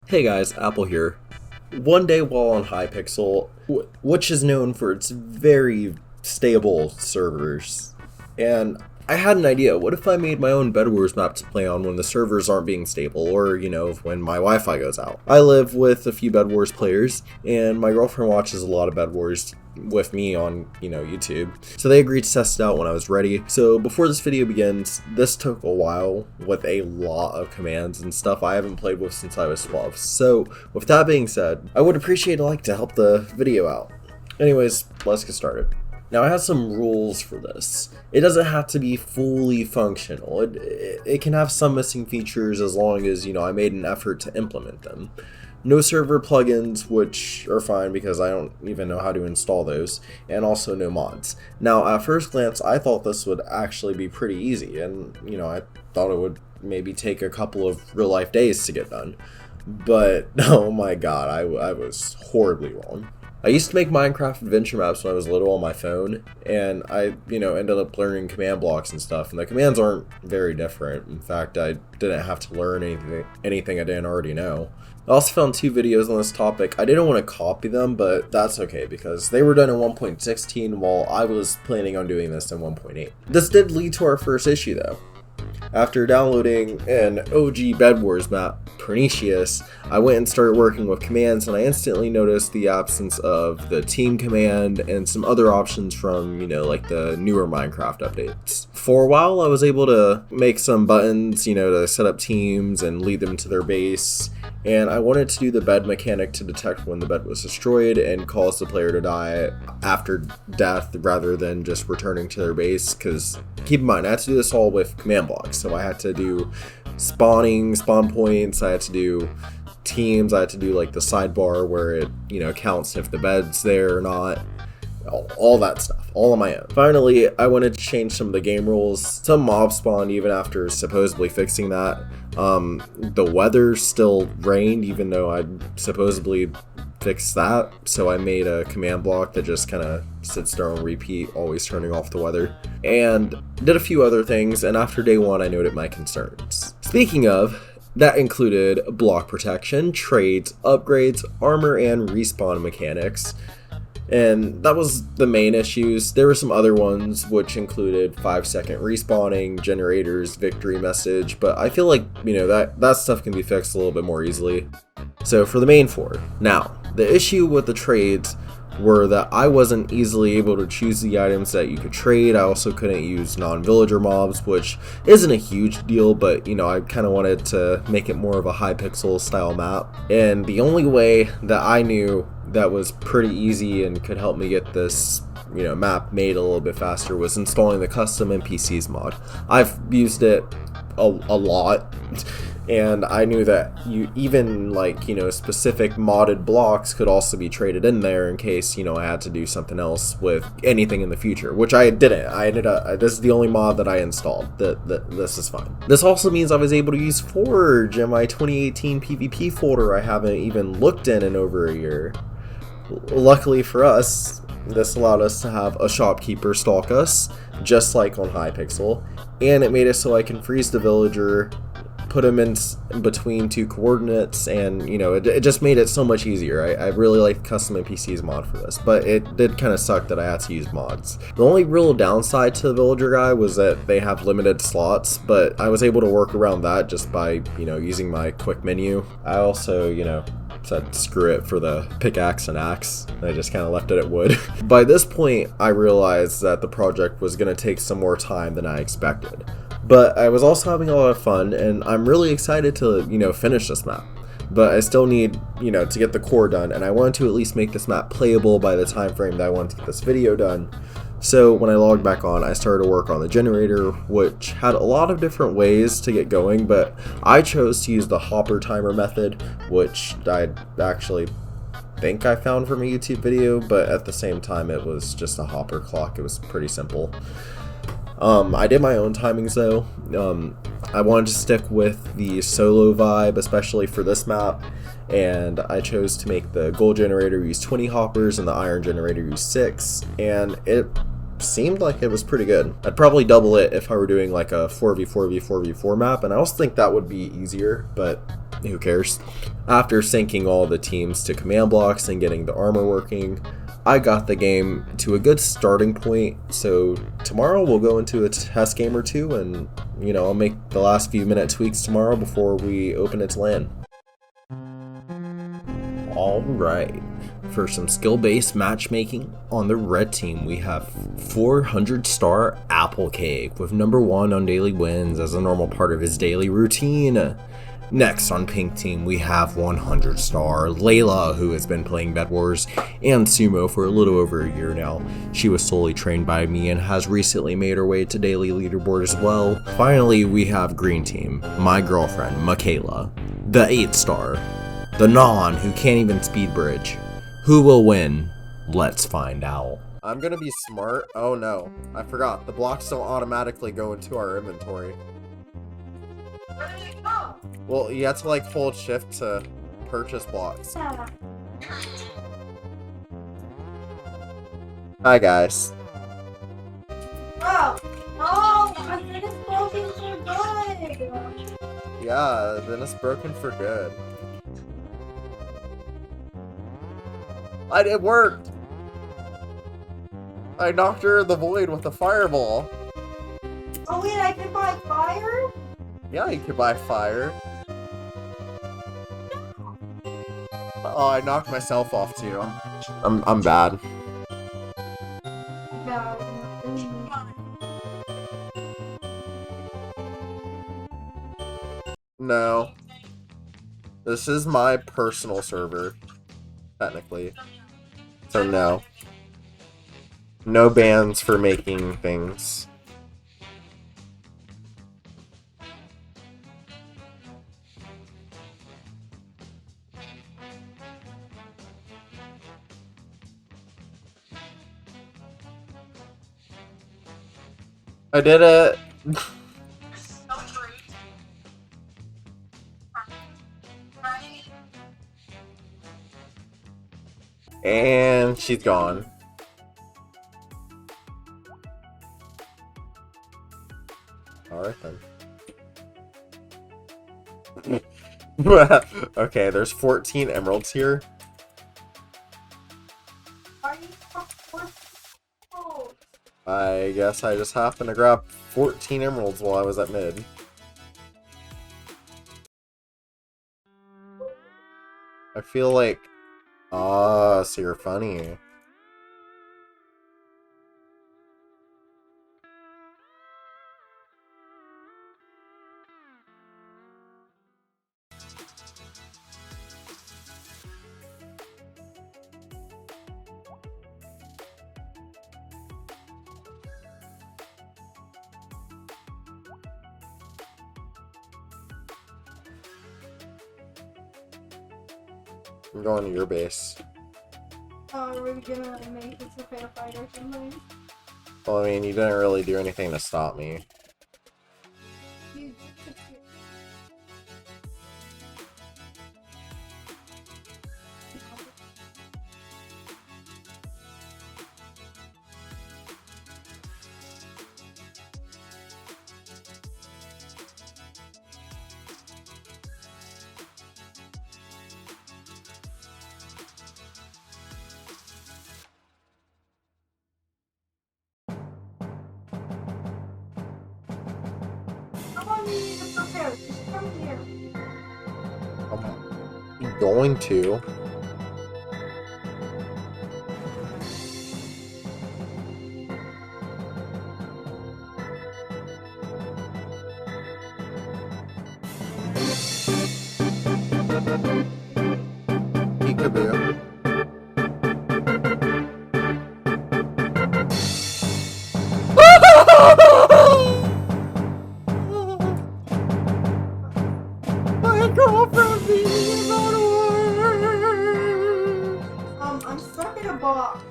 Hey guys, Apple here. One day while on Hypixel, which is known for its very stable servers, and I had an idea. What if I made my own Bedwars map to play on when the servers aren't being stable, or, when my Wi-Fi goes out? I live with a few Bedwars players, and my girlfriend watches a lot of Bedwars with me on, YouTube. So they agreed to test it out when I was ready. So before this video begins, this took a while with a lot of commands and stuff I haven't played with since I was 12. So with that being said, I would appreciate a like to help the video out. Anyways, let's get started. Now I have some rules for this. It doesn't have to be fully functional. It can have some missing features as long as, I made an effort to implement them. No server plugins, which are fine because I don't even know how to install those, and also no mods. Now at first glance I thought this would actually be pretty easy, and I thought it would maybe take a couple of real life days to get done. But oh my god, I was horribly wrong. I used to make Minecraft adventure maps when I was little on my phone, and I, ended up learning command blocks and stuff, and the commands aren't very different. In fact, I didn't have to learn anything I didn't already know. I also found 2 videos on this topic. I didn't want to copy them, but that's okay because they were done in 1.16 while I was planning on doing this in 1.8. This did lead to our first issue though. After downloading an OG Bedwars map, Pernicious, I went and started working with commands, and I instantly noticed the absence of the team command and some other options from, like the newer Minecraft updates. For a while I was able to make some buttons, to set up teams and lead them to their base, and I wanted to do the bed mechanic to detect when the bed was destroyed and cause the player to die after death rather than just returning to their base, because keep in mind I had to do this all with command blocks, so I had to do spawn points, I had to do teams, I had to do like the sidebar where it, counts if the bed's there or not. All that stuff, all on my own. Finally, I wanted to change some of the game rules. Some mob spawned even after supposedly fixing that. The weather still rained even though I supposedly fixed that, so I made a command block that just kind of sits there on repeat, always turning off the weather, and did a few other things, and after day 1 I noted my concerns. Speaking of, that included block protection, trades, upgrades, armor, and respawn mechanics. And that was the main issues. There were some other ones which included 5-second respawning, generators, victory message, but I feel like, that stuff can be fixed a little bit more easily. So for the main 4. Now, the issue with the trades were that I wasn't easily able to choose the items that you could trade. I also couldn't use non-villager mobs, which isn't a huge deal, but I kind of wanted to make it more of a Hypixel style map. And the only way that I knew that was pretty easy and could help me get this map made a little bit faster was installing the custom NPCs mod. I've used it a lot, and I knew that even specific modded blocks could also be traded in there in case I had to do something else with anything in the future, which I didn't. I ended up, this is the only mod that I installed. This is fine. This also means I was able to use Forge in my 2018 PvP folder I haven't even looked in over a year. Luckily for us, this allowed us to have a shopkeeper stalk us, just like on Hypixel, and it made it so I can freeze the villager, put him in between 2 coordinates, and it just made it so much easier. I really like the custom NPCs mod for this, but it did kind of suck that I had to use mods. The only real downside to the villager guy was that they have limited slots, but I was able to work around that just by using my quick menu. I also said screw it for the pickaxe and axe. I just kind of left it at wood. By this point I realized that the project was going to take some more time than I expected. But I was also having a lot of fun, and I'm really excited to, finish this map. But I still need, to get the core done, and I wanted to at least make this map playable by the time frame that I wanted to get this video done. So when I logged back on, I started to work on the generator, which had a lot of different ways to get going, but I chose to use the hopper timer method, which I actually think I found from a YouTube video, but at the same time it was just a hopper clock. It was pretty simple. I did my own timings though. I wanted to stick with the solo vibe, especially for this map, and I chose to make the gold generator use 20 hoppers and the iron generator use 6, and it seemed like it was pretty good. I'd probably double it if I were doing like a 4v4v4v4 map, and I also think that would be easier, but who cares? After syncing all the teams to command blocks and getting the armor working, I got the game to a good starting point, so tomorrow we'll go into a test game or two, and, you know, I'll make the last few minute tweaks tomorrow before we open its LAN. Alright, for some skill-based matchmaking, on the red team we have 400-star Apple Cake with #1 on daily wins as a normal part of his daily routine. Next on pink team we have 100-star Layla, who has been playing Bedwars and Sumo for a little over a year now. She was solely trained by me and has recently made her way to daily leaderboard as well. Finally we have green team, my girlfriend Michaela, the 8-star. The non who can't even speed bridge. Who will win? Let's find out. I'm gonna be smart. Oh no, I forgot. The blocks don't automatically go into our inventory. Where do they go? Well, you have to like hold shift to purchase blocks. Hi guys. Oh, my thing is broken for good. Yeah, then it's broken for good. It worked! I knocked her in the void with a fireball. Oh wait, I can buy fire? Yeah, you could buy fire. Oh, I knocked myself off too. I'm bad. No. This is my personal server, technically. So no. No bans for making things. I did it! And she's gone. Alright then. Okay, there's 14 emeralds here. Are you oh. I guess I just happened to grab 14 emeralds while I was at mid. I feel like... Ah, so you're funny. I'm going to your base. Are we gonna make this a fair fight or something? Well, I mean, you didn't really do anything to stop me. You Come on, you need to prepare. Just come here. I'm going to. Peekaboo. My girlfriend beat me about a word. I'm stuck in a box.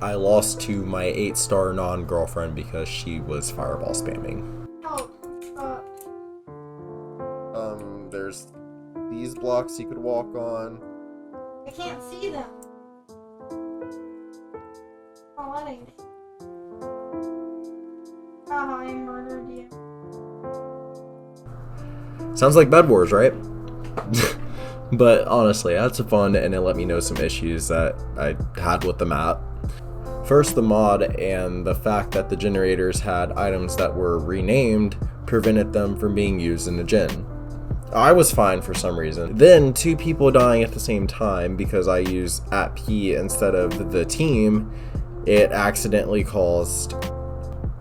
I lost to my 8-star non-girlfriend because she was fireball spamming. Oh, There's these blocks you could walk on. I can't see them. I murdered you. Sounds like Bedwars, right? But honestly, I had some fun and it let me know some issues that I had with the map. First, the mod and the fact that the generators had items that were renamed prevented them from being used in the gen. I was fine for some reason. Then, 2 people dying at the same time because I used @P instead of the team, it accidentally caused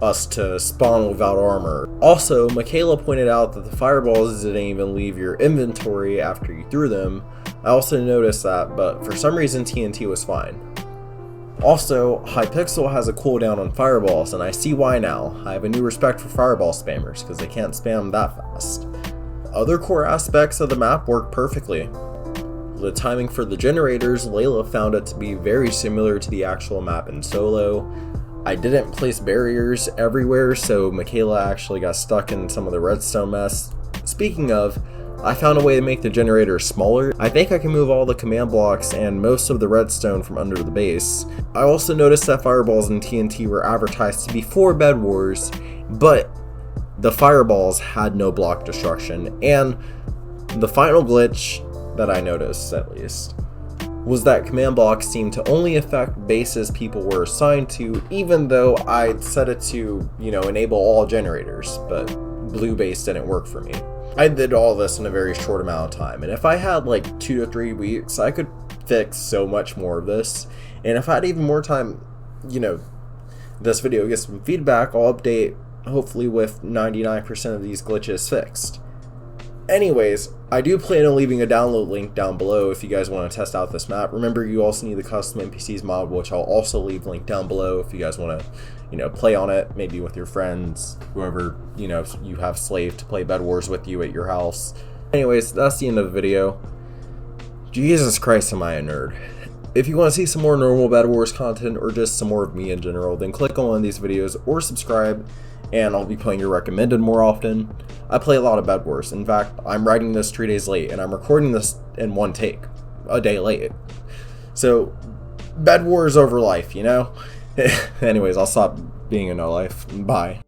us to spawn without armor. Also, Michaela pointed out that the fireballs didn't even leave your inventory after you threw them. I also noticed that, but for some reason TNT was fine. Also, Hypixel has a cooldown on fireballs, and I see why now. I have a new respect for fireball spammers, because they can't spam that fast. Other core aspects of the map work perfectly. The timing for the generators, Layla found it to be very similar to the actual map in solo. I didn't place barriers everywhere, so Michaela actually got stuck in some of the redstone mess. Speaking of, I found a way to make the generator smaller. I think I can move all the command blocks and most of the redstone from under the base. I also noticed that fireballs and TNT were advertised to be for Bedwars, but the fireballs had no block destruction, and the final glitch that I noticed, at least, was that command blocks seemed to only affect bases people were assigned to, even though I set it to, enable all generators, but blue base didn't work for me. I did all this in a very short amount of time, and if I had like 2 to 3 weeks, I could fix so much more of this. And if I had even more time, this video gets some feedback, I'll update, hopefully with 99% of these glitches fixed. Anyways, I do plan on leaving a download link down below if you guys want to test out this map. Remember, you also need the custom NPCs mod, which I'll also leave linked down below if you guys want to, play on it, maybe with your friends, whoever, you have slave to play Bedwars with you at your house. Anyways, that's the end of the video. Jesus Christ, am I a nerd. If you want to see some more normal Bedwars content or just some more of me in general, then click on one of these videos or subscribe, and I'll be playing your recommended more often. I play a lot of Bedwars. In fact, I'm writing this 3 days late, and I'm recording this in one take, a day late. So, Bedwars over life, Anyways, I'll stop being in no life. Bye.